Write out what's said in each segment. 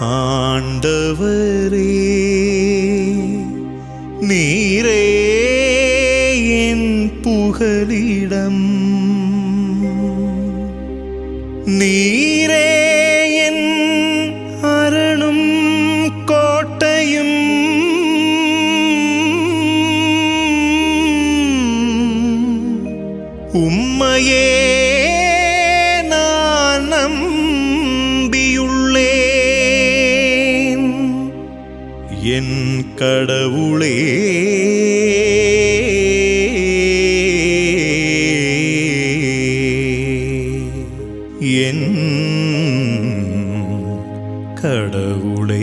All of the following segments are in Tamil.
ஆண்டவரே நீரே என் புகலிடம், நீரே என் அரணும் கோட்டையும், உம்மையே நான் நம்பியுள்ளேன். என் கடவுளே என் கடவுளே.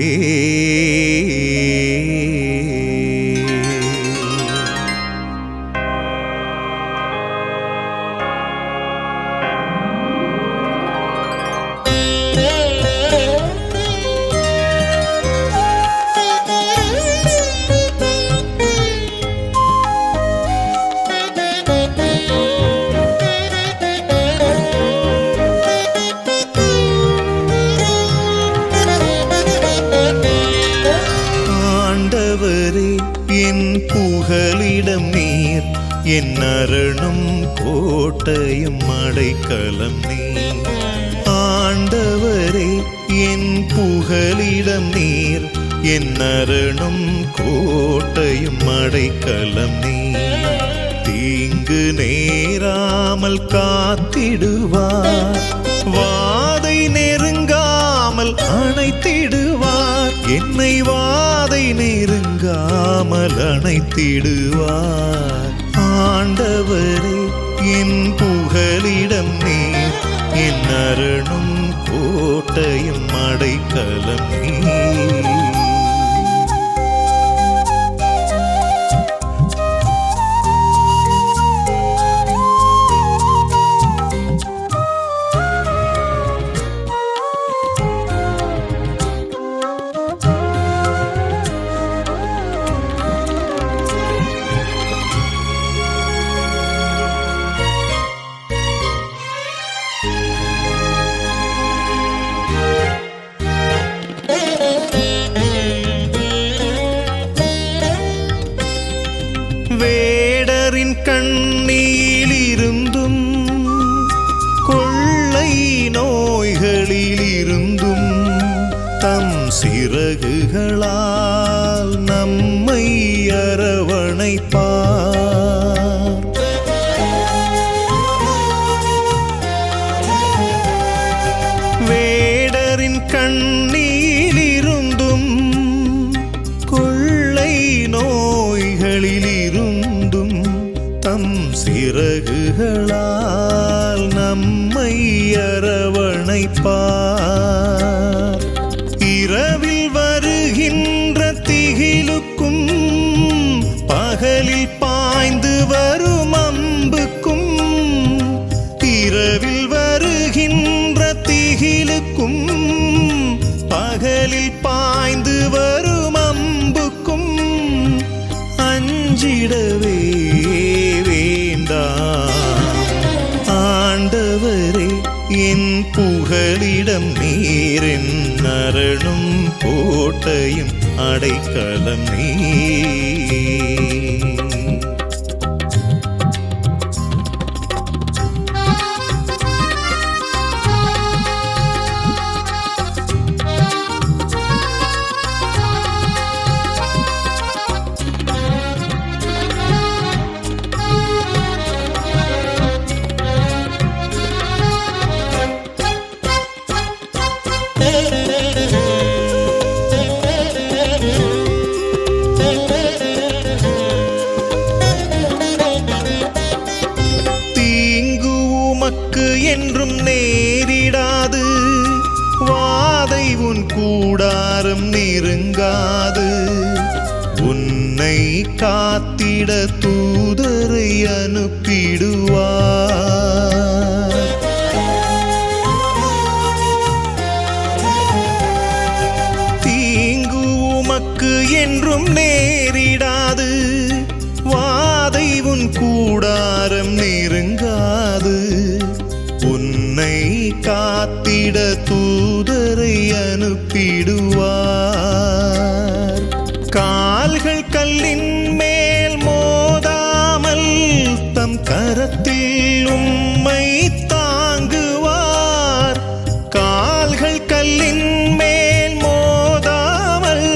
என் புகலிடம் நீர், என் அரணும் கோட்டையும் அடைக்கலம் நீர். ஆண்டவரே என் புகலிடம் நீர், என் அரணும் கோட்டையும் அடைக்கலம் நீர். தீங்கு நேராமல் காத்திடுவார், வாதை நெருங்காமல் அணைத்திடுவார். என்னை வாதை நெருங்காமல் அணைத்திடுவார். ஆண்டவரே என் புகலிடம் நீர், என் அரணும் கோட்டையும் அடைக்கலம் நீர். வேடரின் கண்ணியிலிருந்தும் கொள்ளை நோய்களிலிருந்தும் தம் சிறகுகளால் நம்மை அரவணைப்பார். வேடரின் கண்ணியிலிருந்தும் கொள்ளை நோய்களிலிருந்தும் தம் சிறகுகளால் நம்மை அரவணைப்பார். இரவில் வருகின்ற திகிலுக்கும் பகலில் பாய்ந்து வரும் அம்புக்கும், இரவில் வருகின்ற திகிலுக்கும் பகலில் பாய்ந்து வரும் அம்புக்கும் அஞ்சிடவே வேண்டாம். ஆண்டவரே என் புகலிடம் நீர், என் அரணும் கோட்டையும் அடைக்கலம் நீர். தீங்கு உமக்கு என்றும் நேரிடாது, வாதை உன் கூடாரம் நெருங்காது. உன்னை காத்திட தூதரை அனுப்பிடுவார். தீங்கு உமக்கு என்றும் நேரிடாது, வாதை உன் கூடாரம் நெருங்காது. உன்னை காத்திட தூதரை அனுப்பிடுவார். கால்கள் கல்லின் மேல் மோதாமல் தம் கரத்தில் உம்மை தாங்குவார். கால்கள் கல்லின் மேல் மோதாமல்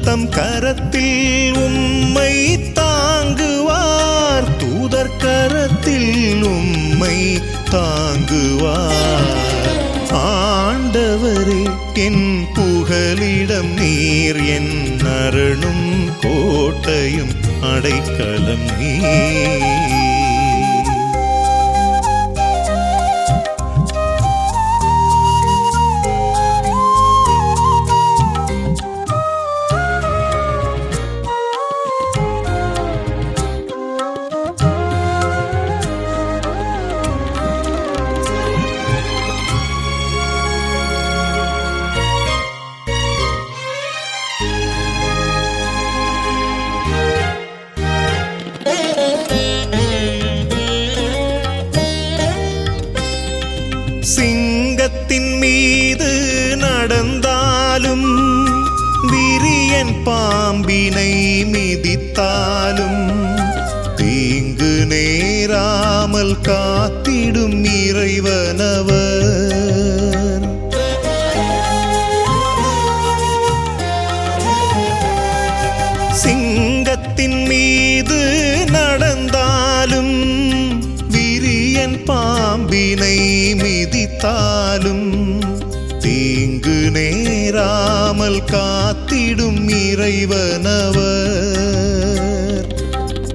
தம் கரத்தில் உம்மை தாங்குவார். தூதர் கரத்தில் உம்மை தாங்குவார். ஆண்டவரே என் புகலிடம் நீர், என் அரணும் கோட்டையும் அடைக்கலம் நீர். சிங்கத்தின் மீது நடந்தாலும் விரியன் பாம்பினை மிதித்தாலும் தீங்கு நேராமல் காத்திடும் இறைவனவர். சிங்கத்தின் மீது நடந்தாலும் விரியன் பாம்பினை மிதித்தாலும் தீங்கு நேராமல் காத்திடும் இறைவனவர்.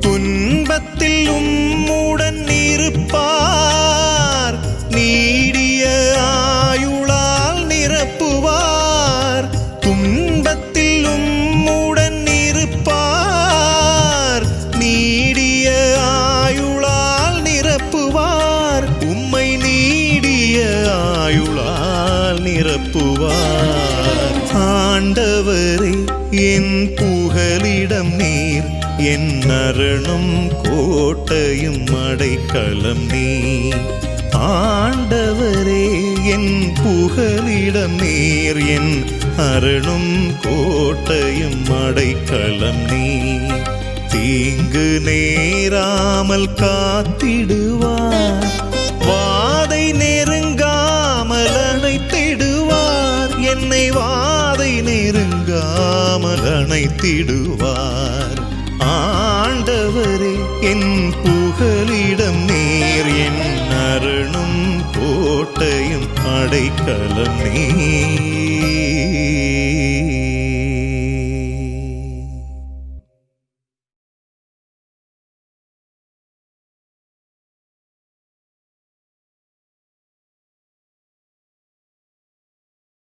துன்பத்தில் உம்முடன் இருப்பார், நீடிய ஆயுளால் நிரப்புவார். துன்பத்தில் உம்முடன் இருப்பார், நீடிய ஆயுளால் நிரப்புவார். உம்மை நீடிய ஆயுளால் நிரப்புவார். ஆண்டவரே என் புகலிடம் நீர், என் அரணும் கோட்டையும் அடைக்கலம் நீர். ஆண்டவரே என் புகலிடம் நீர், என் அரணும் கோட்டையும் அடைக்கலம் நீர். தீங்கு நேராமல் காத்திடுவார், வாதை நெருங்காமல் அணைத்திடுவார். என்னை வாதை நெருங்காமல் அணைத்திடுவார். ஆண்டவரே என் புகலிடம் நீர், என் அரணும் கோட்டையும் அடைக்கலம் நீர்.